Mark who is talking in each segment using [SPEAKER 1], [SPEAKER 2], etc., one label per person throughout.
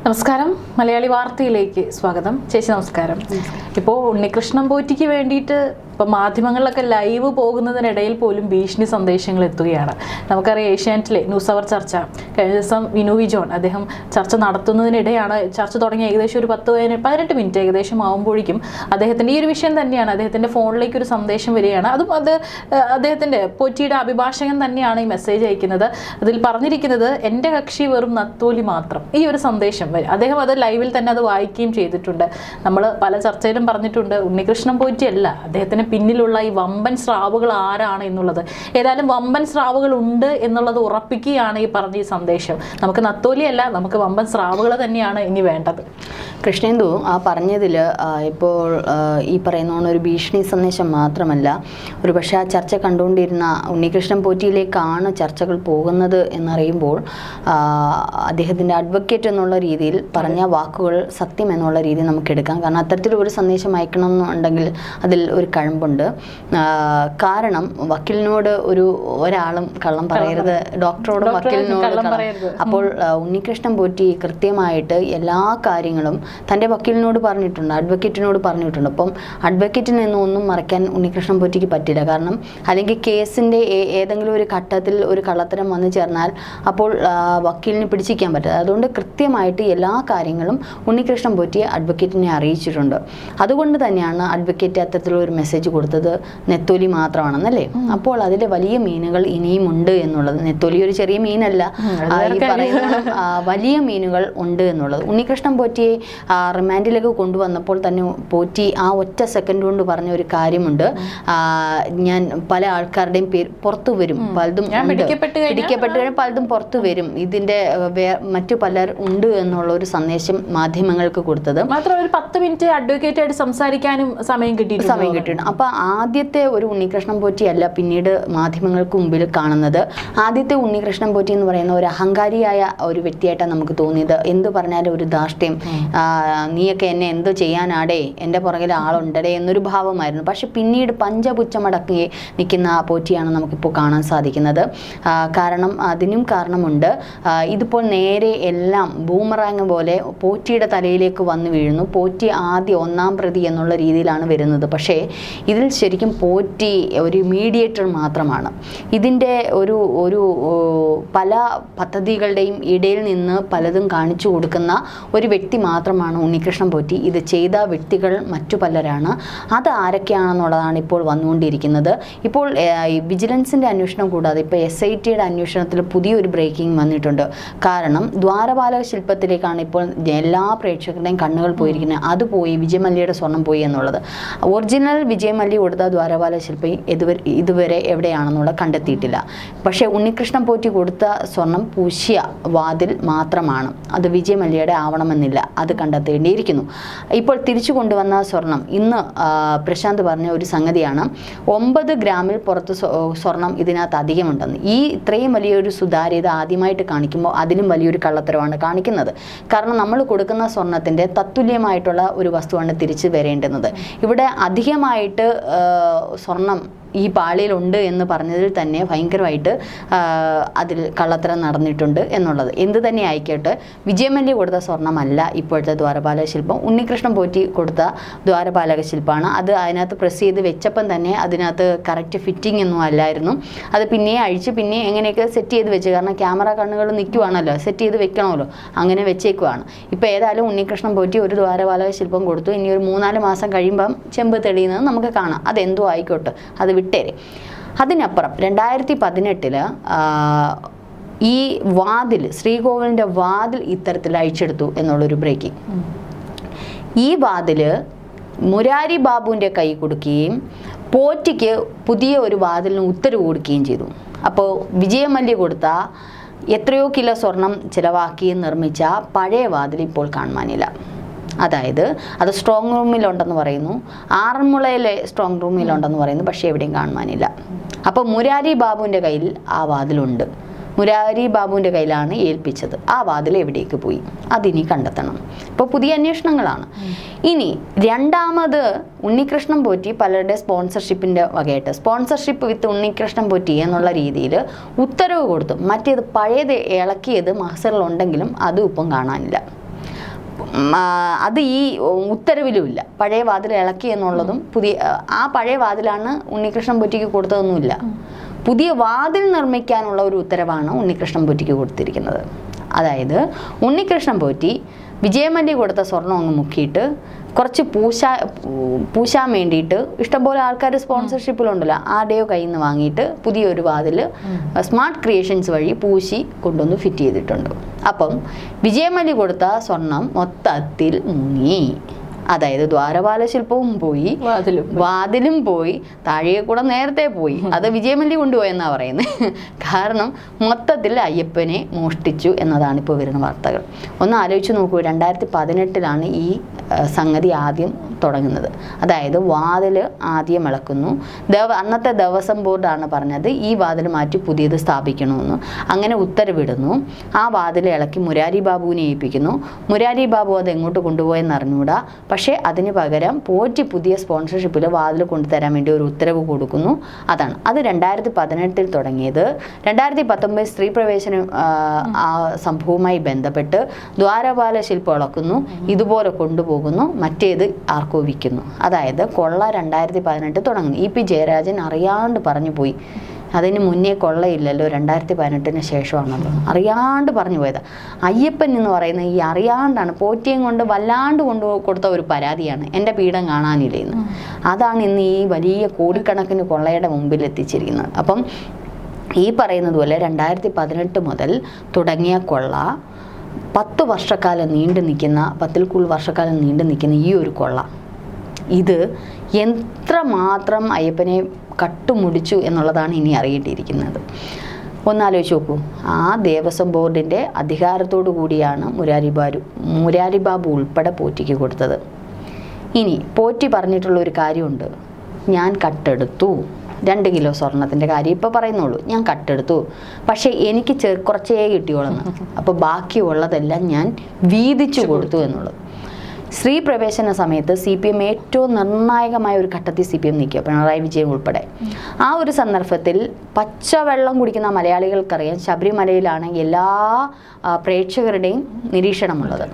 [SPEAKER 1] നമസ്കാരം, മലയാളി വാർത്തയിലേക്ക് സ്വാഗതം. ചേച്ചി നമസ്കാരം. ഇപ്പോൾ ഉണ്ണികൃഷ്ണൻ പോറ്റിക്ക് വേണ്ടിയിട്ട് ഇപ്പോൾ മാധ്യമങ്ങളിലൊക്കെ ലൈവ് പോകുന്നതിനിടയിൽ പോലും ഭീഷണി സന്ദേശങ്ങൾ എത്തുകയാണ്. നമുക്കറിയാം, ഏഷ്യാനെറ്റിലെ ന്യൂസ് അവർ ചർച്ച കഴിഞ്ഞ ദിവസം വിനു വിജോൺ അദ്ദേഹം ചർച്ച നടത്തുന്നതിനിടെയാണ് ചർച്ച തുടങ്ങി ഏകദേശം ഒരു 10-18 മിനിറ്റ് ഏകദേശം ആകുമ്പോഴേക്കും അദ്ദേഹത്തിൻ്റെ ഈ ഒരു വിഷയം തന്നെയാണ്, അദ്ദേഹത്തിൻ്റെ ഫോണിലേക്ക് ഒരു സന്ദേശം വരികയാണ്. അതും അദ്ദേഹത്തിൻ്റെ പോറ്റിയുടെ അഭിഭാഷകൻ തന്നെയാണ് ഈ മെസ്സേജ് അയക്കുന്നത്. അതിൽ പറഞ്ഞിരിക്കുന്നത് എൻ്റെ കക്ഷി വെറും നത്തോലി മാത്രം. ഈ ഒരു സന്ദേശം വരും. അദ്ദേഹം അത് ലൈവിൽ തന്നെ അത് വായിക്കുകയും ചെയ്തിട്ടുണ്ട്. നമ്മൾ പല ചർച്ചയിലും പറഞ്ഞിട്ടുണ്ട്, ഉണ്ണികൃഷ്ണൻ പോറ്റിയല്ല, അദ്ദേഹത്തിന് പിന്നിലുള്ള ഈ വമ്പൻ സ്രാവുകൾ ആരാണ് എന്നുള്ളത്. ഏതായാലും വമ്പൻ സ്രാവുകൾ ഉണ്ട് എന്നുള്ളത് ഉറപ്പിക്കുകയാണ് ഈ പറഞ്ഞ ഈ സന്ദേശം. നമുക്ക് നത്തോലിയല്ല, നമുക്ക് വമ്പൻ സ്രാവുകൾ തന്നെയാണ് ഇനി വേണ്ടത്.
[SPEAKER 2] കൃഷ്ണേന്ദു ആ പറഞ്ഞതിൽ ഇപ്പോൾ ഈ പറയുന്ന ഒരു ഭീഷണി സന്ദേശം മാത്രമല്ല, ഒരു പക്ഷേ ആ ചർച്ച കണ്ടുകൊണ്ടിരുന്ന ഉണ്ണികൃഷ്ണൻ പോറ്റിയിലേക്കാണ് ചർച്ചകൾ പോകുന്നത് എന്നറിയുമ്പോൾ അദ്ദേഹത്തിൻ്റെ അഡ്വക്കേറ്റ് എന്നുള്ള രീതിയിൽ പറഞ്ഞ വാക്കുകൾ സത്യം എന്നുള്ള രീതിയിൽ നമുക്ക് എടുക്കാം. കാരണം അത്തരത്തിലൊരു സന്ദേശം അയക്കണമെന്നുണ്ടെങ്കിൽ അതിൽ ഒരു കഴമ്പുണ്ട്. കാരണം വക്കീലിനോട് ഒരാളും കള്ളം പറയരുത്, ഡോക്ടറോടും വക്കീലിനോട്. അപ്പോൾ ഉണ്ണികൃഷ്ണൻ പോറ്റി കൃത്യമായിട്ട് എല്ലാ കാര്യങ്ങളും തൻ്റെ വക്കീലിനോട് പറഞ്ഞിട്ടുണ്ട്, അഡ്വക്കേറ്റിനോട് പറഞ്ഞിട്ടുണ്ട്. അപ്പം അഡ്വക്കേറ്റിൽ നിന്നൊന്നും മറയ്ക്കാൻ ഉണ്ണികൃഷ്ണൻ പോറ്റിക്ക് പറ്റില്ല. കാരണം അല്ലെങ്കിൽ കേസിൻ്റെ ഏതെങ്കിലും ഒരു ഘട്ടത്തിൽ ഒരു കള്ളത്തരം വന്നു ചേർന്നാൽ അപ്പോൾ വക്കീലിന് പിടിച്ചിരിക്കാൻ പറ്റില്ല. അതുകൊണ്ട് കൃത്യമായിട്ട് എല്ലാ കാര്യങ്ങളും ഉണ്ണികൃഷ്ണൻ പോറ്റിയെ അഡ്വക്കേറ്റിനെ അറിയിച്ചിട്ടുണ്ട്. അതുകൊണ്ട് തന്നെയാണ് അഡ്വക്കേറ്റ് അത്തരത്തിലൊരു മെസ്സേജ് കൊടുത്തത് നെത്തോലി മാത്രമാണെന്നല്ലേ. അപ്പോൾ അതിൽ വലിയ മീനുകൾ ഇനിയും ഉണ്ട് എന്നുള്ളത്, നെത്തോലി ഒരു ചെറിയ മീനല്ല, ഈ പറയുന്ന വലിയ മീനുകൾ ഉണ്ട് എന്നുള്ളത്. ഉണ്ണികൃഷ്ണൻ പോറ്റിയെ റിമാൻഡിലേക്ക് കൊണ്ടുവന്നപ്പോൾ തന്നെ പോറ്റി ആ ഒറ്റ സെക്കൻഡ് കൊണ്ട് പറഞ്ഞ ഒരു കാര്യമുണ്ട്, ഞാൻ പല ആൾക്കാരുടെയും പേര് പുറത്തു വരും, പലതും പിടിക്കപ്പെട്ട് കഴിഞ്ഞാൽ പലതും പുറത്തു വരും, ഇതിൻ്റെ മറ്റു പലർ ഉണ്ട് എന്നുള്ള ഒരു സന്ദേശം മാധ്യമങ്ങൾക്ക് കൊടുത്തത്.
[SPEAKER 1] മാത്രം ഒരു 10 മിനിറ്റ് അഡ്വക്കേറ്റ് ആയിട്ട് സംസാരിക്കാനും സമയം കിട്ടിയിട്ടുണ്ട്.
[SPEAKER 2] അപ്പോൾ ആദ്യത്തെ ഒരു ഉണ്ണികൃഷ്ണൻ പോറ്റി അല്ല പിന്നീട് മാധ്യമങ്ങൾക്ക് മുമ്പിൽ കാണുന്നത്. ആദ്യത്തെ ഉണ്ണികൃഷ്ണൻ പോറ്റി എന്ന് പറയുന്ന ഒരു അഹങ്കാരിയായ ഒരു വ്യക്തിയായിട്ടാണ് നമുക്ക് തോന്നിയത്. എന്ത് പറഞ്ഞാലും ഒരു ധാർഷ്ട്യം, നീയൊക്കെ എന്നെ എന്ത് ചെയ്യാനാടേ, എൻ്റെ പുറകിൽ ആളുണ്ടടേ എന്നൊരു ഭാവമായിരുന്നു. പക്ഷെ പിന്നീട് പഞ്ചപുച്ഛമടക്കി നിൽക്കുന്ന പോറ്റിയാണ് നമുക്കിപ്പോൾ കാണാൻ സാധിക്കുന്നത്. കാരണം അതിനും കാരണമുണ്ട്. ഇതിപ്പോൾ നേരെ എല്ലാം ബൂമറാങ് പോലെ പോറ്റിയുടെ തലയിലേക്ക് വന്നു വീഴുന്നു. പോറ്റി ആദ്യം ഒന്നാം പ്രതി എന്നുള്ള രീതിയിലാണ് വരുന്നത്. പക്ഷേ ഇതിൽ ശരിക്കും പോറ്റി ഒരു മീഡിയേറ്റർ മാത്രമാണ്. ഇതിൻ്റെ ഒരു പല പദ്ധതികളുടെയും ഇടയിൽ നിന്ന് പലതും കാണിച്ചു കൊടുക്കുന്ന ഒരു വ്യക്തി മാത്രമാണ് ഉണ്ണികൃഷ്ണൻ പോറ്റി. ഇത് ചെയ്ത വ്യക്തികൾ മറ്റു പലരാണ്. അത് ആരൊക്കെയാണെന്നുള്ളതാണ് ഇപ്പോൾ വന്നുകൊണ്ടിരിക്കുന്നത്. ഇപ്പോൾ വിജിലൻസിൻ്റെ അന്വേഷണം കൂടാതെ ഇപ്പോൾ SITയുടെ അന്വേഷണത്തിൽ പുതിയൊരു ബ്രേക്കിംഗ് വന്നിട്ടുണ്ട്. കാരണം ദ്വാരപാലക ശില്പത്തിലേക്കാണ് ഇപ്പോൾ എല്ലാ പ്രേക്ഷകരുടെയും കണ്ണുകൾ പോയിരിക്കുന്നത്. അത് പോയി, വിജയ് മല്യയുടെ സ്വർണം പോയി എന്നുള്ളത്. ഒറിജിനൽ വിജയ് മല്യ കൊടുത്ത ദ്വാരപാലക ശില്പം ഇതുവരെ എവിടെയാണെന്നുള്ള കണ്ടെത്തിയിട്ടില്ല. പക്ഷേ ഉണ്ണികൃഷ്ണൻ പോറ്റി കൊടുത്ത സ്വർണം പൂശിയ വാതിൽ മാത്രമാണ്. അത് വിജയ് മല്യയുടെ ആവണമെന്നില്ല, അത് കണ്ടെത്തേണ്ടിയിരിക്കുന്നു. ഇപ്പോൾ തിരിച്ചു കൊണ്ടുവന്ന സ്വർണം ഇന്ന് പ്രശാന്ത് പറഞ്ഞ ഒരു സംഗതിയാണ്, 9 ഗ്രാമിൽ പുറത്ത് സ്വർണം ഇതിനകത്ത് അധികമുണ്ടെന്ന്. ഈ ഇത്രയും വലിയൊരു സുതാര്യത ആദ്യമായിട്ട് കാണിക്കുമ്പോൾ അതിലും വലിയൊരു കള്ളത്തരമാണ് കാണിക്കുന്നത്. കാരണം നമ്മൾ കൊടുക്കുന്ന സ്വർണത്തിൻ്റെ തത്തുല്യമായിട്ടുള്ള ഒരു വസ്തുവാണ് തിരിച്ചു വരേണ്ടുന്നത്. ഇവിടെ അധികമായിട്ട് സ്വർണം ഈ പാളിയിലുണ്ട് എന്ന് പറഞ്ഞതിൽ തന്നെ ഭയങ്കരമായിട്ട് അതിൽ കള്ളത്തരം നടന്നിട്ടുണ്ട് എന്നുള്ളത്. എന്ത് തന്നെ ആയിക്കോട്ടെ, വിജയ് മല്യ കൊടുത്ത സ്വർണ്ണമല്ല ഇപ്പോഴത്തെ ദ്വാരപാലക ശില്പം. ഉണ്ണികൃഷ്ണൻ പോറ്റി കൊടുത്ത ദ്വാരപാലക ശില്പമാണ്. അത് അതിനകത്ത് പ്രസ് ചെയ്ത് വെച്ചപ്പം തന്നെ അതിനകത്ത് കറക്റ്റ് ഫിറ്റിംഗ് ഒന്നും അല്ലായിരുന്നു. അത് പിന്നെ അഴിച്ച് പിന്നെ എങ്ങനെയൊക്കെ സെറ്റ് ചെയ്ത് വെച്ച്, കാരണം ക്യാമറ കണ്ണുകൾ നിൽക്കുവാണല്ലോ, സെറ്റ് ചെയ്ത് വെക്കണമല്ലോ, അങ്ങനെ വെച്ചേക്കുവാണ്. ഇപ്പോൾ ഏതായാലും ഉണ്ണികൃഷ്ണൻ പോറ്റി ഒരു ദ്വാരപാലക ശില്പം കൊടുത്തു. ഇനി ഒരു 3-4 മാസം കഴിയുമ്പം ചെമ്പ് തെളിയുന്നത് നമുക്ക് കാണാം. അതെന്തോ ആയിക്കോട്ടെ, അത് വിട്ടേരെ. അതിനപ്പുറം 2018 ഈ വാതിൽ, ശ്രീകോവിലിൻ്റെ വാതിൽ ഇത്തരത്തിൽ അഴിച്ചെടുത്തു എന്നുള്ളൊരു ബ്രേക്കിംഗ്. ഈ വാതിൽ മുരാരി ബാബുവിൻ്റെ കൈ കൊടുക്കുകയും പോറ്റിക്ക് പുതിയ ഒരു വാതിലിന് ഉത്തരവ് കൊടുക്കുകയും ചെയ്തു. അപ്പോൾ വിജയ് മല്യ കൊടുത്ത എത്രയോ കിലോ സ്വർണം ചിലവാക്കി നിർമ്മിച്ച പഴയ വാതിൽ ഇപ്പോൾ കാണുവാനില്ല. അതായത് അത് സ്ട്രോങ് റൂമിലുണ്ടെന്ന് പറയുന്നു, ആറന്മുളയിലെ സ്ട്രോങ് റൂമിലുണ്ടെന്ന് പറയുന്നു, പക്ഷേ എവിടെയും കാണുവാനില്ല. അപ്പോൾ മുരാരി ബാബുവിൻ്റെ കയ്യിൽ ആ വാതിലുണ്ട്. മുരാരി ബാബുവിൻ്റെ കയ്യിലാണ് ഏൽപ്പിച്ചത്. ആ വാതിൽ എവിടേക്ക് പോയി, അതിനി കണ്ടെത്തണം. ഇപ്പോൾ പുതിയ അന്വേഷണങ്ങളാണ്. ഇനി രണ്ടാമത് ഉണ്ണികൃഷ്ണൻ പോറ്റി പലരുടെ സ്പോൺസർഷിപ്പിൻ്റെ വകയായിട്ട് സ്പോൺസർഷിപ്പ് വിത്ത് ഉണ്ണികൃഷ്ണൻ പോറ്റി എന്നുള്ള രീതിയിൽ ഉത്തരവ് കൊടുത്തു. മറ്റേത് പഴയത് ഇളക്കിയത് മാസ്റ്ററിലുണ്ടെങ്കിലും അതും ഇപ്പം കാണാനില്ല. അത് ഈ ഉത്തരവിലുമില്ല. പഴയ വാതിൽ ഇളക്കി എന്നുള്ളതും ആ പഴയ വാതിലാണ് ഉണ്ണികൃഷ്ണൻ പോറ്റിക്ക് കൊടുത്തതൊന്നുമില്ല. പുതിയ വാതിൽ നിർമ്മിക്കാനുള്ള ഒരു ഉത്തരവാണ് ഉണ്ണികൃഷ്ണൻ പോറ്റിക്ക് കൊടുത്തിരിക്കുന്നത്. അതായത് ഉണ്ണികൃഷ്ണൻ പോറ്റി വിജയമല്ലി കൊടുത്ത സ്വർണം അങ്ങ് മുക്കിയിട്ട് കുറച്ച് പൂശാൻ വേണ്ടിയിട്ട് ഇഷ്ടംപോലെ ആൾക്കാർ സ്പോൺസർഷിപ്പിലുണ്ടല്ലോ, ആരുടെയോ കയ്യിൽ നിന്ന് വാങ്ങിയിട്ട് പുതിയൊരു വാതിൽ സ്മാർട്ട് ക്രിയേഷൻസ് വഴി പൂശി കൊണ്ടുവന്ന് ഫിറ്റ് ചെയ്തിട്ടുണ്ട്. അപ്പം വിജയമല്ലി കൊടുത്ത സ്വർണം മൊത്തത്തിൽ മുങ്ങി. അതായത് ദ്വാരപാല ശില്പവും പോയി, വാതിലും പോയി, താഴെ കൂടെ നേരത്തെ പോയി. അത് വിജയമല്ലി കൊണ്ടുപോയെന്നാണ് പറയുന്നത്. കാരണം മൊത്തത്തിൽ അയ്യപ്പനെ മോഷ്ടിച്ചു എന്നതാണ് ഇപ്പോൾ വരുന്ന വാർത്തകൾ. ഒന്ന് ആലോചിച്ച് നോക്കൂ, 2018 ഈ സംഗതി ആദ്യം തുടങ്ങുന്നത്. അതായത് വാതിൽ ആദ്യം ഇളക്കുന്നു. അന്നത്തെ ദേവസ്വം ബോർഡാണ് പറഞ്ഞത് ഈ വാതിൽ മാറ്റി പുതിയത് സ്ഥാപിക്കണമെന്ന്. അങ്ങനെ ഉത്തരവിടുന്നു. ആ വാതിൽ ഇളക്കി മുരാരി ബാബുവിനെ ഏൽപ്പിക്കുന്നു. മുരാരി ബാബു അത് എങ്ങോട്ട് കൊണ്ടുപോയെന്ന് അറിഞ്ഞുകൂടാ. പക്ഷേ അതിന് പകരം പോറ്റി പുതിയ സ്പോൺസർഷിപ്പിൽ വാതിൽ കൊണ്ടുതരാൻ വേണ്ടി ഒരു ഉത്തരവ് കൊടുക്കുന്നു. അതാണ് അത് 2018 തുടങ്ങിയത്. 2019 സ്ത്രീ പ്രവേശനം ആ സംഭവവുമായി ബന്ധപ്പെട്ട് ദ്വാരപാല ശില്പം ഇളക്കുന്നു, ഇതുപോലെ കൊണ്ടുപോകുന്നു, മറ്റേത് ആർക്കോ വിൽക്കുന്നു. അതായത് കൊള്ള 2018 തുടങ്ങുന്നു. ഇ.പി. ജയരാജൻ അറിയാണ്ട് പറഞ്ഞു പോയി. അതിന് മുന്നേ കൊള്ളയില്ലല്ലോ, 2018 ശേഷമാണല്ലോ, അറിയാണ്ട് പറഞ്ഞു പോയത്. അയ്യപ്പൻ എന്ന് പറയുന്നത് ഈ അറിയാണ്ടാണ്, പോറ്റിയും കൊണ്ട് വല്ലാണ്ട് കൊടുത്ത ഒരു പരാതിയാണ്, എൻ്റെ പീഠം കാണാനില്ല എന്ന്. അതാണ് ഇന്ന് ഈ വലിയ കോടിക്കണക്കിന് കൊള്ളയുടെ മുമ്പിൽ എത്തിച്ചിരിക്കുന്നത്. അപ്പം ഈ പറയുന്നത് പോലെ 2018 മുതൽ തുടങ്ങിയ കൊള്ള 10 വർഷക്കാലം നീണ്ടു നിൽക്കുന്ന, 10ൽ കൂടുതൽ വർഷക്കാലം നീണ്ടു നിൽക്കുന്ന ഈ ഒരു കൊള്ള, ഇത് എത്രമാത്രം അയ്യപ്പനെ കട്ടുമുടിച്ചു എന്നുള്ളതാണ് ഇനി അറിയേണ്ടിയിരിക്കുന്നത്. ഒന്നാലോചിച്ച് നോക്കൂ, ആ ദേവസ്വം ബോർഡിൻ്റെ അധികാരത്തോടു കൂടിയാണ് മുരാരി ബാബു ഉൾപ്പെടെ പോറ്റിക്ക് കൊടുത്തത്. ഇനി പോറ്റി പറഞ്ഞിട്ടുള്ളൊരു കാര്യമുണ്ട്, ഞാൻ കട്ടെടുത്തു, 2 കിലോ സ്വർണത്തിൻ്റെ കാര്യം ഇപ്പോൾ പറയുന്നുള്ളൂ, ഞാൻ കട്ടെടുത്തു, പക്ഷേ എനിക്ക് കുറച്ചേ കിട്ടിയോളെന്ന്. അപ്പോൾ ബാക്കിയുള്ളതെല്ലാം ഞാൻ വീതിച്ചു കൊടുത്തു എന്നുള്ളത്. സ്ത്രീ പ്രവേശന സമയത്ത് CPM ഏറ്റവും നിർണായകമായ ഒരു ഘട്ടത്തിൽ CPM നിൽക്കുക, പിണറായി വിജയൻ ഉൾപ്പെടെ. ആ ഒരു സന്ദർഭത്തിൽ പച്ചവെള്ളം കുടിക്കുന്ന മലയാളികൾക്കറിയാം ശബരിമലയിലാണ് എല്ലാ പ്രേക്ഷകരുടെയും നിരീക്ഷണമുള്ളത്.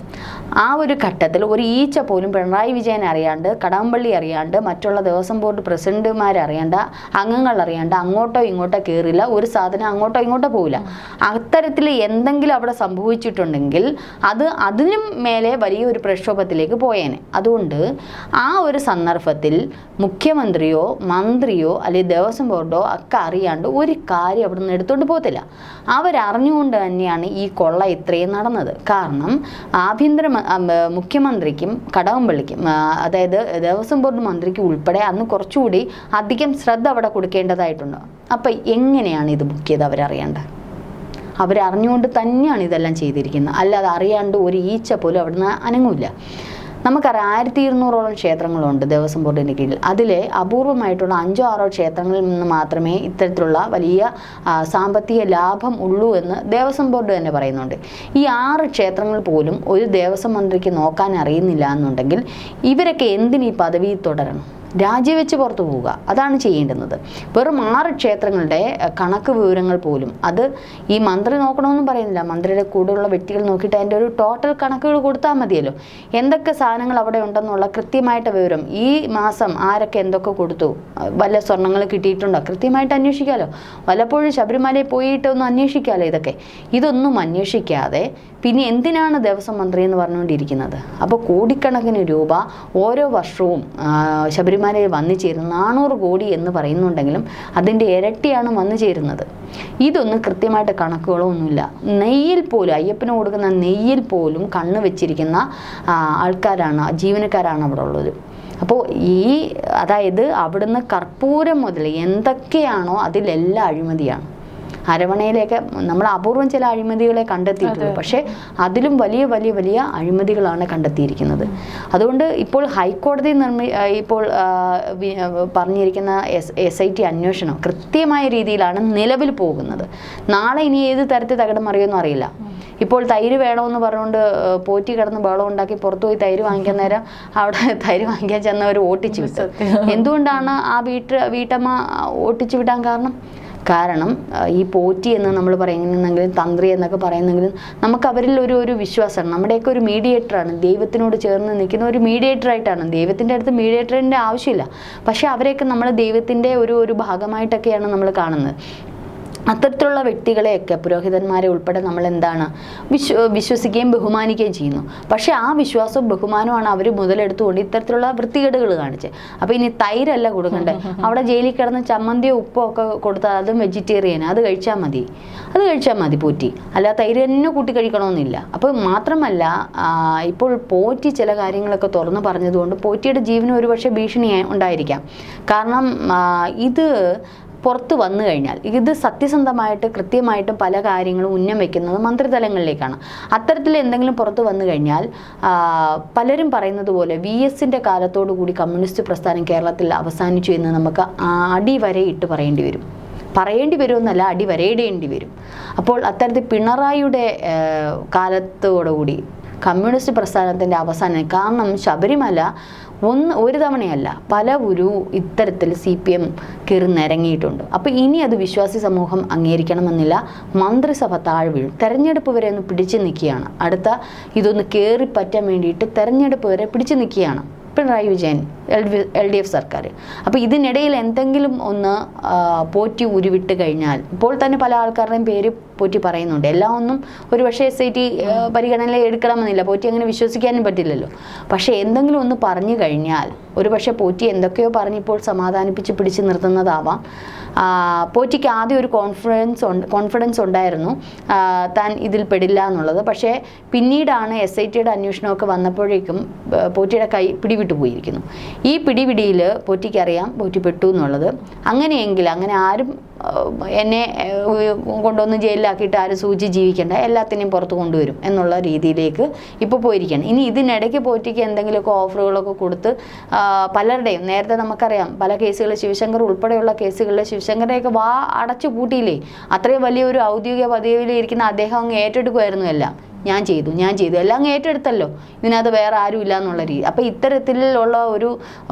[SPEAKER 2] ആ ഒരു ഘട്ടത്തിൽ ഒരു ഈച്ച പോലും പിണറായി വിജയൻ അറിയാണ്ട്, കടകംപള്ളി അറിയാണ്ട്, മറ്റുള്ള ദേവസ്വം ബോർഡ് പ്രസിഡന്റുമാരറിയാണ്ട്, അംഗങ്ങൾ അറിയാണ്ട് അങ്ങോട്ടോ ഇങ്ങോട്ടോ കയറില്ല, ഒരു സാധനം അങ്ങോട്ടോ ഇങ്ങോട്ടോ പോവില്ല. അത്തരത്തിൽ എന്തെങ്കിലും അവിടെ സംഭവിച്ചിട്ടുണ്ടെങ്കിൽ അതിനും മേലെ വലിയൊരു പ്രക്ഷോഭത്തിലേക്ക് പോയേനെ. അതുകൊണ്ട് ആ ഒരു സന്ദർഭത്തിൽ മുഖ്യമന്ത്രിയോ മന്ത്രിയോ അല്ലെങ്കിൽ ദേവസ്വം ബോർഡോ ഒക്കെ അറിയാണ്ട് ഒരു കാര്യം അവിടെ നിന്ന് എടുത്തുകൊണ്ട് പോകത്തില്ല. അവരറിഞ്ഞുകൊണ്ട് തന്നെയാണ് ഈ കൊള്ള ഇത്രയും നടന്നത്. കാരണം മുഖ്യമന്ത്രിക്കും കടകംപള്ളിക്കും, അതായത് ദേവസ്വം ബോർഡ് മന്ത്രിക്കും ഉൾപ്പെടെ അന്ന് കുറച്ചുകൂടി അധികം ശ്രദ്ധ അവിടെ കൊടുക്കേണ്ടതായിട്ടുണ്ട്. അപ്പം എങ്ങനെയാണ് ഇത് ബുക്ക് ചെയ്ത് അവരറിയേണ്ടത്? അവരറിഞ്ഞുകൊണ്ട് തന്നെയാണ് ഇതെല്ലാം ചെയ്തിരിക്കുന്നത്, അല്ലാതെ അറിയാണ്ട് ഒരു ഈച്ച പോലും അവിടുന്ന് അനങ്ങില്ല. നമുക്കറിയാം 1200ഓളം ക്ഷേത്രങ്ങളുണ്ട് ദേവസ്വം ബോർഡിൻ്റെ കീഴിൽ. അതിലെ അപൂർവമായിട്ടുള്ള 5-6 ക്ഷേത്രങ്ങളിൽ നിന്ന് മാത്രമേ ഇത്തരത്തിലുള്ള വലിയ സാമ്പത്തിക ലാഭം ഉള്ളൂ എന്ന് ദേവസ്വം ബോർഡ് തന്നെ പറയുന്നുണ്ട്. ഈ 6 ക്ഷേത്രങ്ങൾ പോലും ഒരു ദേവസ്വം മന്ത്രിക്ക് നോക്കാൻ അറിയുന്നില്ല എന്നുണ്ടെങ്കിൽ ഇവരൊക്കെ എന്തിന് ഈ പദവി തുടരണം? രാജിവെച്ച് പുറത്തു പോവുക, അതാണ് ചെയ്യേണ്ടുന്നത്. വെറും 6 ക്ഷേത്രങ്ങളുടെ കണക്ക് വിവരങ്ങൾ പോലും അത് ഈ മന്ത്രി നോക്കണമെന്നും പറയുന്നില്ല, മന്ത്രിയുടെ കൂടെയുള്ള വ്യക്തികൾ നോക്കിയിട്ട് അതിൻ്റെ ഒരു ടോട്ടൽ കണക്കുകൾ കൊടുത്താൽ മതിയല്ലോ. എന്തൊക്കെ സാധനങ്ങൾ അവിടെ ഉണ്ടെന്നുള്ള കൃത്യമായിട്ട് വിവരം, ഈ മാസം ആരൊക്കെ എന്തൊക്കെ കൊടുത്തു, വല്ല സ്വർണ്ണങ്ങൾ കിട്ടിയിട്ടുണ്ടോ, കൃത്യമായിട്ട് അന്വേഷിക്കാമല്ലോ. വല്ലപ്പോഴും ശബരിമലയിൽ പോയിട്ട് ഒന്ന് അന്വേഷിക്കാമല്ലോ. ഇതൊന്നും അന്വേഷിക്കാതെ പിന്നെ എന്തിനാണ് ദേവസ്വം മന്ത്രി എന്ന് പറഞ്ഞുകൊണ്ടിരിക്കുന്നത്? അപ്പോൾ കോടിക്കണക്കിന് രൂപ ഓരോ വർഷവും ശബരിമലയിൽ വന്നു ചേരുന്നത് 400 കോടി എന്ന് പറയുന്നുണ്ടെങ്കിലും അതിൻ്റെ ഇരട്ടിയാണ് വന്നു ചേരുന്നത്. ഇതൊന്നും കൃത്യമായിട്ട് കണക്കുകളോ ഒന്നുമില്ല. നെയ്യിൽ പോലും, അയ്യപ്പന് കൊടുക്കുന്ന നെയ്യിൽ പോലും കണ്ണ് വെച്ചിരിക്കുന്ന ആൾക്കാരാണ്, ജീവനക്കാരാണ് അവിടെ ഉള്ളത്. അപ്പോൾ അതായത് അവിടുന്ന് കർപ്പൂരം മുതൽ എന്തൊക്കെയാണോ അതിലെല്ലാം അഴിമതിയാണ്. അരവണയിലേക്ക് നമ്മൾ അപൂർവം ചില അഴിമതികളെ കണ്ടെത്തിയിട്ടുള്ളൂ, പക്ഷേ അതിലും വലിയ വലിയ വലിയ അഴിമതികളാണ് കണ്ടെത്തിയിരിക്കുന്നത്. അതുകൊണ്ട് ഇപ്പോൾ ഹൈക്കോടതി ഇപ്പോൾ പറഞ്ഞിരിക്കുന്ന SIT അന്വേഷണം കൃത്യമായ രീതിയിലാണ് നിലവിൽ പോകുന്നത്. നാളെ ഇനി ഏത് തരത്തിൽ തകിടം മറിയുമെന്നും അറിയില്ല. ഇപ്പോൾ തൈര് വേണമെന്ന് പറഞ്ഞുകൊണ്ട് പോറ്റി കിടന്ന് ബഹളം ഉണ്ടാക്കി പുറത്തു പോയി തൈര് വാങ്ങിക്കാൻ നേരം അവിടെ തൈര് വാങ്ങിക്കാൻ ചെന്നവർ ഓട്ടിച്ചു വിട്ടു. എന്തുകൊണ്ടാണ് ആ വീട്ടമ്മ ഓട്ടിച്ചു വിടാൻ കാരണം? കാരണം ഈ പോറ്റി എന്ന് നമ്മൾ പറയുന്നെങ്കിലും തന്ത്രി എന്നൊക്കെ പറയുന്നെങ്കിലും നമുക്ക് അവരിൽ ഒരു വിശ്വാസമാണ്. നമ്മുടെയൊക്കെ ഒരു മീഡിയേറ്ററാണ്, ദൈവത്തിനോട് ചേർന്ന് നിൽക്കുന്ന ഒരു മീഡിയേറ്ററായിട്ടാണ്. ദൈവത്തിൻ്റെ അടുത്ത് മീഡിയേറ്ററിൻ്റെ ആവശ്യമില്ല, പക്ഷേ അവരെയൊക്കെ നമ്മൾ ദൈവത്തിൻ്റെ ഒരു ഭാഗമായിട്ടൊക്കെയാണ് നമ്മൾ കാണുന്നത്. അത്തരത്തിലുള്ള വ്യക്തികളെയൊക്കെ, പുരോഹിതന്മാരെ ഉൾപ്പെടെ നമ്മൾ എന്താണ് വിശ്വസിക്കുകയും ബഹുമാനിക്കുകയും ചെയ്യുന്നു. പക്ഷേ ആ വിശ്വാസവും ബഹുമാനവുമാണ് അവർ മുതലെടുത്തുകൊണ്ട് ഇത്തരത്തിലുള്ള വൃത്തികേടുകൾ കാണിച്ചത്. അപ്പോൾ ഇനി തൈരല്ല കൊടുക്കണ്ടേ, അവിടെ ജയിലിൽ കിടന്ന് ചമ്മന്തിയോ ഉപ്പോ ഒക്കെ കൊടുത്താൽ അതും വെജിറ്റേറിയൻ, അത് കഴിച്ചാൽ മതി പോറ്റി, അല്ല തൈര് തന്നെ കൂട്ടി കഴിക്കണമെന്നില്ല. അപ്പോൾ മാത്രമല്ല ഇപ്പോൾ പോറ്റി ചില കാര്യങ്ങളൊക്കെ തുറന്നു പറഞ്ഞതുകൊണ്ട് പോറ്റിയുടെ ജീവന് ഒരുപക്ഷെ ഭീഷണി ഉണ്ടായിരിക്കാം. കാരണം ഇത് പുറത്ത് വന്നു കഴിഞ്ഞാൽ ഇത് സത്യസന്ധമായിട്ട് കൃത്യമായിട്ടും പല കാര്യങ്ങളും ഉന്നം വയ്ക്കുന്നത് മന്ത്രിതലങ്ങളിലേക്കാണ്. അത്തരത്തിൽ എന്തെങ്കിലും പുറത്ത് വന്നു കഴിഞ്ഞാൽ പലരും പറയുന്നത് പോലെ VS-ൻ്റെ കാലത്തോടു കൂടി കമ്മ്യൂണിസ്റ്റ് പ്രസ്ഥാനം കേരളത്തിൽ അവസാനിച്ചു എന്ന് നമുക്ക് അടിവരെ ഇട്ട് പറയേണ്ടി വരുമെന്നല്ല, അടിവരയിടേണ്ടി വരും. അപ്പോൾ അത്തരത്തിൽ പിണറായിയുടെ കാലത്തോടുകൂടി കമ്മ്യൂണിസ്റ്റ് പ്രസ്ഥാനത്തിൻ്റെ അവസാനം, കാരണം ശബരിമല ഒരു തവണയല്ല പല ഇത്തരത്തിൽ CPM കയറി നിരങ്ങിയിട്ടുണ്ട്. അപ്പോൾ ഇനി അത് വിശ്വാസി സമൂഹം അംഗീകരിക്കണമെന്നില്ല. മന്ത്രിസഭ താഴെ വീഴും. തെരഞ്ഞെടുപ്പ് വരെ ഒന്ന് പിടിച്ചു നിൽക്കുകയാണ്. അടുത്ത ഇതൊന്ന് കയറിപ്പറ്റാൻ വേണ്ടിയിട്ട് തെരഞ്ഞെടുപ്പ് വരെ പിടിച്ചു നിൽക്കുകയാണ് പിണറായി വിജയൻ, LDF സർക്കാർ. അപ്പോൾ ഇതിനിടയിൽ എന്തെങ്കിലും ഒന്ന് പോറ്റി ഉരുവിട്ട് കഴിഞ്ഞാൽ, ഇപ്പോൾ തന്നെ പല ആൾക്കാരുടെയും പേര് പോറ്റി പറയുന്നുണ്ട്. എല്ലാം ഒന്നും ഒരുപക്ഷെ SIT പരിഗണനയിൽ എടുക്കണമെന്നില്ല, പോറ്റി അങ്ങനെ വിശ്വസിക്കാനും പറ്റില്ലല്ലോ. പക്ഷേ എന്തെങ്കിലും ഒന്ന് പറഞ്ഞു കഴിഞ്ഞാൽ ഒരുപക്ഷെ പോറ്റി എന്തൊക്കെയോ പറഞ്ഞിപ്പോൾ സമാധാനിപ്പിച്ച് പിടിച്ചു നിർത്തുന്നതാവാം. പോറ്റിക്ക് ആദ്യം ഒരു കോൺഫിഡൻസ് ഉണ്ടായിരുന്നു താൻ ഇതിൽ പെടില്ല എന്നുള്ളത്. പക്ഷേ പിന്നീടാണ് SITയുടെ അന്വേഷണമൊക്കെ വന്നപ്പോഴേക്കും പോറ്റിയുടെ കൈ പിടിവിട്ടു പോയിരിക്കുന്നു. ഈ പിടിപിടിയിൽ പോറ്റിക്കറിയാം പോറ്റി പെട്ടു എന്നുള്ളത്. അങ്ങനെയെങ്കിൽ അങ്ങനെ ആരും എന്നെ കൊണ്ടുവന്ന് ജയിലിലാക്കിയിട്ട് ആരും സൂചി ജീവിക്കേണ്ട, എല്ലാത്തിനെയും പുറത്ത് കൊണ്ടുവരും എന്നുള്ള രീതിയിലേക്ക് ഇപ്പോൾ പോയിരിക്കുകയാണ്. ഇനി ഇതിനിടയ്ക്ക് പോറ്റിക്ക് എന്തെങ്കിലുമൊക്കെ ഓഫറുകളൊക്കെ കൊടുത്ത് പലരുടെയും, നേരത്തെ നമുക്കറിയാം പല കേസുകളിൽ ശിവശങ്കർ ഉൾപ്പെടെയുള്ള കേസുകളിൽ ശിവശങ്കരെയൊക്കെ അടച്ചു പൂട്ടിയില്ലേ, അത്രയും വലിയൊരു ഔദ്യോഗിക പദവിയിൽ ഇരിക്കുന്ന അദ്ദേഹം അങ്ങ് ഏറ്റെടുക്കുമായിരുന്നു എല്ലാം. ഞാൻ ചെയ്തു എല്ലാം അങ്ങ് ഏറ്റെടുത്തല്ലോ, ഇതിനകത്ത് വേറെ ആരും ഇല്ല എന്നുള്ള രീതി. അപ്പോൾ ഇത്തരത്തിലുള്ള ഒരു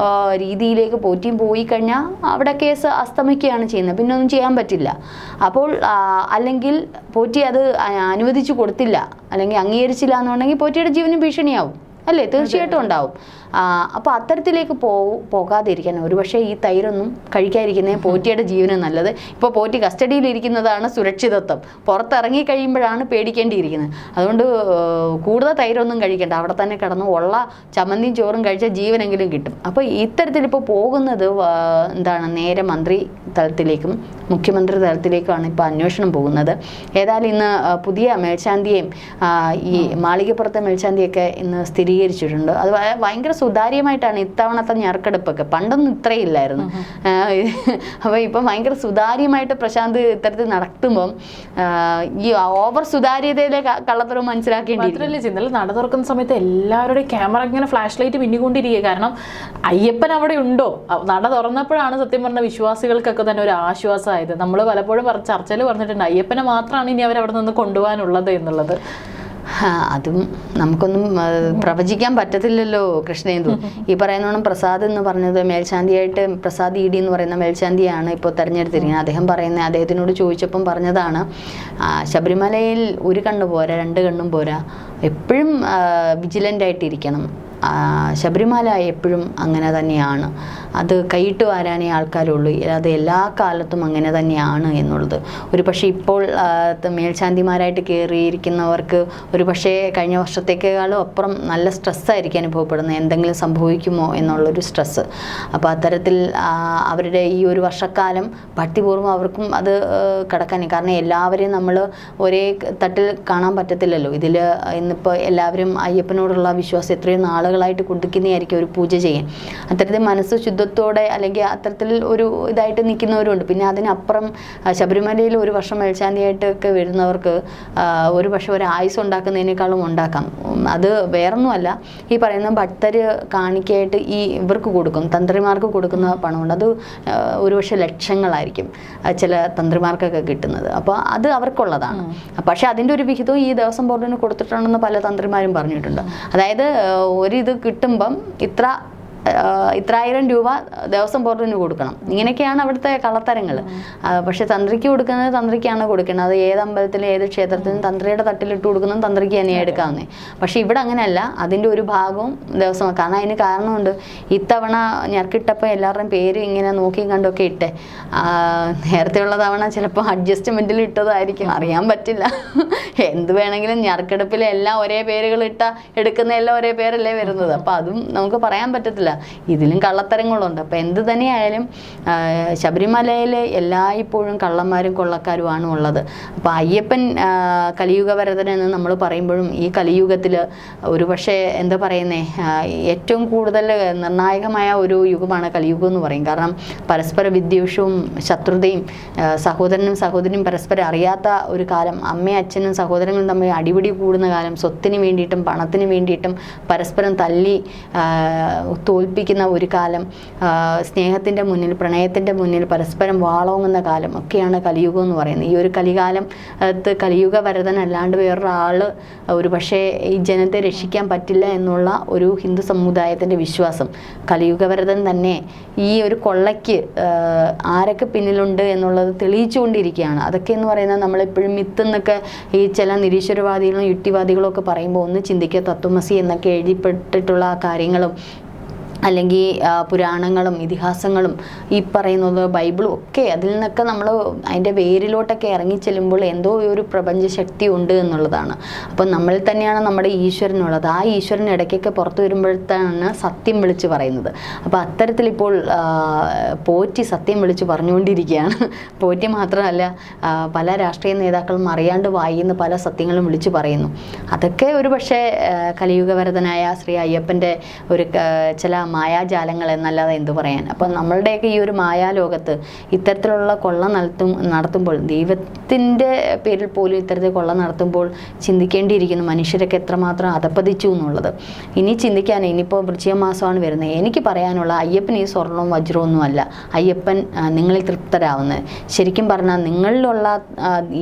[SPEAKER 2] രീതിയിലേക്ക് പോറ്റിയും പോയി കഴിഞ്ഞാൽ അവിടെ കേസ് അസ്തമിക്കുകയാണ് ചെയ്യുന്നത്, പിന്നെ ഒന്നും ചെയ്യാൻ പറ്റില്ല. അപ്പോൾ അല്ലെങ്കിൽ പോറ്റി അത് അനുവദിച്ചു കൊടുത്തില്ല അല്ലെങ്കിൽ അംഗീകരിച്ചില്ല എന്നുണ്ടെങ്കിൽ പോറ്റിയുടെ ജീവന് ഭീഷണിയാവും അല്ലേ, തീർച്ചയായിട്ടും ഉണ്ടാവും. അപ്പോൾ അത്തരത്തിലേക്ക് പോകാതിരിക്കാൻ ഒരുപക്ഷെ ഈ തൈരൊന്നും കഴിക്കാതിരിക്കുന്നേ പോറ്റിയുടെ ജീവന് നല്ലത്. ഇപ്പോൾ പോറ്റി കസ്റ്റഡിയിലിരിക്കുന്നതാണ് സുരക്ഷിതത്വം, പുറത്തിറങ്ങി കഴിയുമ്പോഴാണ് പേടിക്കേണ്ടിയിരിക്കുന്നത്. അതുകൊണ്ട് കൂടുതൽ തൈരൊന്നും കഴിക്കേണ്ട, അവിടെ തന്നെ കിടന്ന് ഉള്ള ചമ്മന്തിയും ചോറും കഴിച്ചാൽ ജീവനെങ്കിലും കിട്ടും. അപ്പോൾ ഇത്തരത്തിലിപ്പോൾ പോകുന്നത് നേരെ മന്ത്രി തലത്തിലേക്കും മുഖ്യമന്ത്രി തലത്തിലേക്കാണ് ഇപ്പോൾ അന്വേഷണം പോകുന്നത്. ഏതായാലും ഇന്ന് പുതിയ മേൽശാന്തിയെയും ഈ മാളികപ്പുറത്തെ മേൽശാന്തിയൊക്കെ ഇന്ന് സ്ഥിരീകരിച്ചിട്ടുണ്ട്. അത് ഭയങ്കര സുതാര്യമായിട്ടാണ് ഇത്തവണത്തെ ഞെറുക്കെടുപ്പൊക്കെ, പണ്ടൊന്നും ഇത്രയില്ലായിരുന്നു. അപ്പോൾ ഇപ്പം ഭയങ്കര സുതാര്യമായിട്ട് പ്രശാന്ത് ഇത്തരത്തിൽ നടത്തുമ്പം ഈ ഓവർ സുതാര്യതയിലെ കള്ളത്തരവും മനസ്സിലാക്കേണ്ടി.
[SPEAKER 1] ഇന്നലെ നട തുറക്കുന്ന സമയത്ത് എല്ലാവരുടെയും ക്യാമറ ഇങ്ങനെ ഫ്ലാഷ് ലൈറ്റ് മിന്നിക്കൊണ്ടിരിക്കുക. കാരണം അയ്യപ്പൻ അവിടെ ഉണ്ടോ, നട തുറന്നപ്പോഴാണ് സത്യം പറഞ്ഞ വിശ്വാസികൾക്കൊക്കെ തന്നെ ഒരു ആശ്വാസമായത്. നമ്മൾ പലപ്പോഴും ചർച്ചയിൽ പറഞ്ഞിട്ടുണ്ട് അയ്യപ്പനെ മാത്രമാണ് ഇനി അവരവിടെ നിന്ന് കൊണ്ടുപോകാനുള്ളത് എന്നുള്ളത്.
[SPEAKER 2] അതും നമുക്കൊന്നും പ്രവചിക്കാൻ പറ്റത്തില്ലല്ലോ കൃഷ്ണേന്ദു. ഈ പറയുന്നോണം പ്രസാദ് എന്ന് പറഞ്ഞത് മേൽശാന്തിയായിട്ട്, പ്രസാദ് ED എന്ന് പറയുന്ന മേൽശാന്തിയാണ് ഇപ്പോൾ തെരഞ്ഞെടുത്തിരിക്കുന്നത്. അദ്ദേഹത്തിനോട് ചോദിച്ചപ്പം പറഞ്ഞതാണ്, ശബരിമലയിൽ ഒരു കണ്ണ് പോരാ, 2 കണ്ണും പോരാ, എപ്പോഴും വിജിലൻ്റ് ആയിട്ടിരിക്കണം. ശബരിമല എപ്പോഴും അങ്ങനെ തന്നെയാണ്, അത് കൈയിട്ട് വാരാനേ ആൾക്കാരുള്ളൂ, അത് എല്ലാ കാലത്തും അങ്ങനെ തന്നെയാണ് എന്നുള്ളത്. ഒരു പക്ഷേ ഇപ്പോൾ മേൽശാന്തിമാരായിട്ട് കയറിയിരിക്കുന്നവർക്ക് ഒരു പക്ഷേ കഴിഞ്ഞ വർഷത്തേക്കാളും അപ്പുറം നല്ല സ്ട്രെസ്സായിരിക്കും അനുഭവപ്പെടുന്നത്, എന്തെങ്കിലും സംഭവിക്കുമോ എന്നുള്ളൊരു സ്ട്രെസ്സ്. അപ്പോൾ അത്തരത്തിൽ അവരുടെ ഈ ഒരു വർഷക്കാലം ഭക്തിപൂർവ്വം അവർക്കും അത് കടക്കാൻ, കാരണം എല്ലാവരെയും നമ്മൾ ഒരേ തട്ടിൽ കാണാൻ പറ്റത്തില്ലല്ലോ. ഇതിൽ ഇന്നിപ്പോൾ എല്ലാവരും അയ്യപ്പനോടുള്ള വിശ്വാസം എത്രയും നാളുകളായിട്ട് കൊടുക്കുന്നതായിരിക്കും ഒരു പൂജ ചെയ്യാൻ. അത്തരത്തിൽ മനസ്സ് ശുദ്ധത്തോടെ അല്ലെങ്കിൽ അത്തരത്തിൽ ഒരു ഇതായിട്ട് നിൽക്കുന്നവരുണ്ട്. പിന്നെ അതിനപ്പുറം ശബരിമലയിൽ ഒരു വർഷം മേൽശാന്തിയായിട്ടൊക്കെ വരുന്നവർക്ക് ഒരു പക്ഷേ ഒരു ആയുസ് ഉണ്ടാക്കുന്നതിനേക്കാളും ഉണ്ടാക്കാം. അത് വേറൊന്നുമല്ല, ഈ പറയുന്ന ഭക്തർ കാണിക്കായിട്ട് ഈ ഇവർക്ക് കൊടുക്കും, തന്ത്രിമാർക്ക് കൊടുക്കുന്ന പണമുണ്ട്, അത് ഒരുപക്ഷെ ലക്ഷങ്ങളായിരിക്കും ചില തന്ത്രിമാർക്കൊക്കെ കിട്ടുന്നത്. അപ്പോൾ അത് അവർക്കുള്ളതാണ്. പക്ഷേ അതിൻ്റെ ഒരു വിഹിതവും ഈ ദേവസ്വം ബോർഡിന് കൊടുത്തിട്ടുണ്ടെന്ന് പല തന്ത്രിമാരും പറഞ്ഞിട്ടുണ്ട്. അതായത് ഒരിത് കിട്ടുമ്പം ഇത്ര ഇത്രായിരം രൂപ ദിവസം പുറത്തിന് കൊടുക്കണം. ഇങ്ങനെയൊക്കെയാണ് അവിടുത്തെ കള്ളത്തരങ്ങൾ. പക്ഷെ തന്ത്രിക്ക് കൊടുക്കുന്നത് തന്ത്രിക്കാണ് കൊടുക്കുന്നത്. അത് ഏത് അമ്പലത്തിലും ഏത് ക്ഷേത്രത്തിലും തന്ത്രിയുടെ തട്ടിലിട്ട് കൊടുക്കുന്നത് തന്ത്രിക്ക് തന്നെ എടുക്കാവുന്നേ. പക്ഷെ ഇവിടെ അങ്ങനെയല്ല, അതിൻ്റെ ഒരു ഭാഗവും ദിവസം. കാരണം അതിന് കാരണമുണ്ട്. ഇത്തവണ ഞെർക്കിട്ടപ്പോൾ എല്ലാവരുടെയും പേര് ഇങ്ങനെ നോക്കിയും കണ്ടൊക്കെ ഇട്ടേ. നേരത്തെയുള്ള തവണ ചിലപ്പോൾ അഡ്ജസ്റ്റ്മെൻറ്റിൽ ഇട്ടതായിരിക്കും, അറിയാൻ പറ്റില്ല. എന്ത് വേണമെങ്കിലും ഞെർക്കെടുപ്പിൽ എല്ലാം ഒരേ പേരുകൾ എടുക്കുന്ന എല്ലാം ഒരേ പേരല്ലേ വരുന്നത്. അപ്പോൾ അതും നമുക്ക് പറയാൻ പറ്റത്തില്ല. ഇതിലും കള്ളത്തരങ്ങളുണ്ട്. അപ്പോൾ എന്ത് തന്നെയായാലും ശബരിമലയിൽ എല്ലായ്പ്പോഴും കള്ളന്മാരും കൊള്ളക്കാരുമാണ് ഉള്ളത്. അപ്പോൾ അയ്യപ്പൻ കലിയുഗവരതൻ എന്ന് നമ്മൾ പറയുമ്പോഴും ഈ കലിയുഗത്തിൽ ഒരു പക്ഷേ എന്താ പറയുന്നേ, ഏറ്റവും കൂടുതൽ നിർണായകമായ ഒരു യുഗമാണ് കലിയുഗം എന്ന് പറയും. കാരണം പരസ്പര വിദ്വേഷവും ശത്രുതയും, സഹോദരനും സഹോദരിയും പരസ്പരം അറിയാത്ത ഒരു കാലം, അമ്മയും അച്ഛനും സഹോദരങ്ങളും തമ്മിൽ അടിപിടി കൂടുന്ന കാലം, സ്വത്തിന് വേണ്ടിയിട്ടും പണത്തിന് വേണ്ടിയിട്ടും പരസ്പരം തല്ലി തോൽപ്പിക്കുന്ന ഒരു കാലം, സ്നേഹത്തിൻ്റെ മുന്നിൽ പ്രണയത്തിൻ്റെ മുന്നിൽ പരസ്പരം വാളോങ്ങുന്ന കാലം ഒക്കെയാണ് കലിയുഗം എന്ന് പറയുന്നത്. ഈ ഒരു കലികാലം കലിയുഗ വരദനല്ലാണ്ട് വേറൊരാൾ ഒരു പക്ഷേ ഈ ജനത്തെ രക്ഷിക്കാൻ പറ്റില്ല എന്നുള്ള ഒരു ഹിന്ദു സമുദായത്തിൻ്റെ വിശ്വാസം. കലിയുഗവരദൻ തന്നെ ഈ ഒരു കൊള്ളയ്ക്ക് ആരൊക്കെ പിന്നിലുണ്ട് എന്നുള്ളത് തെളിയിച്ചുകൊണ്ടിരിക്കുകയാണ്. അതൊക്കെ എന്ന് പറയുന്നത് നമ്മളെപ്പോഴും മിത്തെന്നൊക്കെ ഈ ചില നിരീശ്വരവാദികളും യുക്തിവാദികളും ഒക്കെ പറയുമ്പോൾ ഒന്ന് ചിന്തിക്കുക, തത്വമസി എന്നൊക്കെ എഴുതിപ്പെട്ടിട്ടുള്ള ആ കാര്യങ്ങളും അല്ലെങ്കിൽ പുരാണങ്ങളും ഇതിഹാസങ്ങളും ഈ പറയുന്നത് ബൈബിളും ഒക്കെ അതിൽ നിന്നൊക്കെ നമ്മൾ അതിൻ്റെ വേരിലോട്ടൊക്കെ ഇറങ്ങി ചെല്ലുമ്പോൾ എന്തോ ഒരു പ്രപഞ്ചശക്തി ഉണ്ട് എന്നുള്ളതാണ്. അപ്പം നമ്മൾ തന്നെയാണ് നമ്മുടെ ഈശ്വരനുള്ളത്. ആ ഈശ്വരൻ ഇടയ്ക്കൊക്കെ പുറത്തു വരുമ്പോഴത്താണ് സത്യം വിളിച്ച് പറയുന്നത്. അപ്പോൾ അത്തരത്തിലിപ്പോൾ പോറ്റി സത്യം വിളിച്ച് പറഞ്ഞുകൊണ്ടിരിക്കുകയാണ്. പോറ്റി മാത്രമല്ല, പല രാഷ്ട്രീയ നേതാക്കളും അറിയാണ്ട് വായിന്ന് പല സത്യങ്ങളും വിളിച്ച് പറയുന്നു. അതൊക്കെ ഒരു പക്ഷേ കലിയുഗവരദനായ ശ്രീ അയ്യപ്പൻ്റെ ഒരു ചില മായാജാലങ്ങൾ എന്നല്ലാതെ എന്തു പറയാൻ. അപ്പം നമ്മളുടെയൊക്കെ ഈ ഒരു മായാലോകത്ത് ഇത്തരത്തിലുള്ള കൊള്ള നടത്തുമ്പോൾ, ദൈവത്തിൻ്റെ പേരിൽ പോലും ഇത്തരത്തിൽ കൊള്ള നടത്തുമ്പോൾ ചിന്തിക്കേണ്ടിയിരിക്കുന്നു മനുഷ്യരൊക്കെ എത്രമാത്രം അധപ്പതിച്ചു എന്നുള്ളത്. ഇനി ചിന്തിക്കാൻ, ഇനിയിപ്പോൾ വൃശ്ചിക മാസമാണ് വരുന്നത്. എനിക്ക് പറയാനുള്ള, അയ്യപ്പൻ ഈ സ്വർണവും വജ്രമൊന്നും അല്ല. അയ്യപ്പൻ നിങ്ങളിൽ തൃപ്തരാവുന്നത്. ശരിക്കും പറഞ്ഞാൽ നിങ്ങളിലുള്ള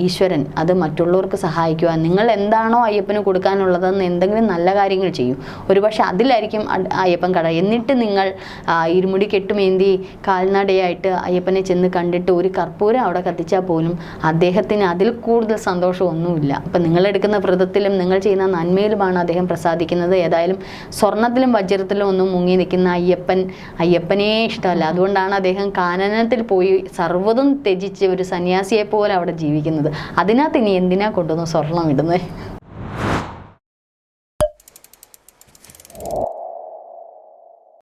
[SPEAKER 2] ഈശ്വരൻ അത് മറ്റുള്ളവർക്ക് സഹായിക്കുക. നിങ്ങൾ എന്താണോ അയ്യപ്പന് കൊടുക്കാനുള്ളതെന്ന് എന്തെങ്കിലും നല്ല കാര്യങ്ങൾ ചെയ്യും. ഒരുപക്ഷെ അതിലായിരിക്കും അയ്യപ്പൻ കട. എന്നിട്ട് നിങ്ങൾ ഇരുമുടി കെട്ടുമേന്തി കാൽനടയായിട്ട് അയ്യപ്പനെ ചെന്ന് കണ്ടിട്ട് ഒരു കർപ്പൂരം അവിടെ കത്തിച്ചാൽ പോലും അദ്ദേഹത്തിന് അതിൽ കൂടുതൽ സന്തോഷമൊന്നുമില്ല. അപ്പം നിങ്ങളെടുക്കുന്ന വ്രതത്തിലും നിങ്ങൾ ചെയ്യുന്ന നന്മയിലുമാണ് അദ്ദേഹം പ്രസാദിക്കുന്നത്. ഏതായാലും സ്വർണത്തിലും വജ്രത്തിലും ഒന്നും മുങ്ങി നിൽക്കുന്ന അയ്യപ്പനെ ഇഷ്ടമല്ല. അതുകൊണ്ടാണ് അദ്ദേഹം കാനനത്തിൽ പോയി സർവ്വതും ത്യജിച്ച് ഒരു സന്യാസിയെ പോലെ അവിടെ ജീവിക്കുന്നത്. അതിനകത്ത് ഇനി എന്തിനാ കൊണ്ടുവന്ന് സ്വർണം ഇടുന്നത്?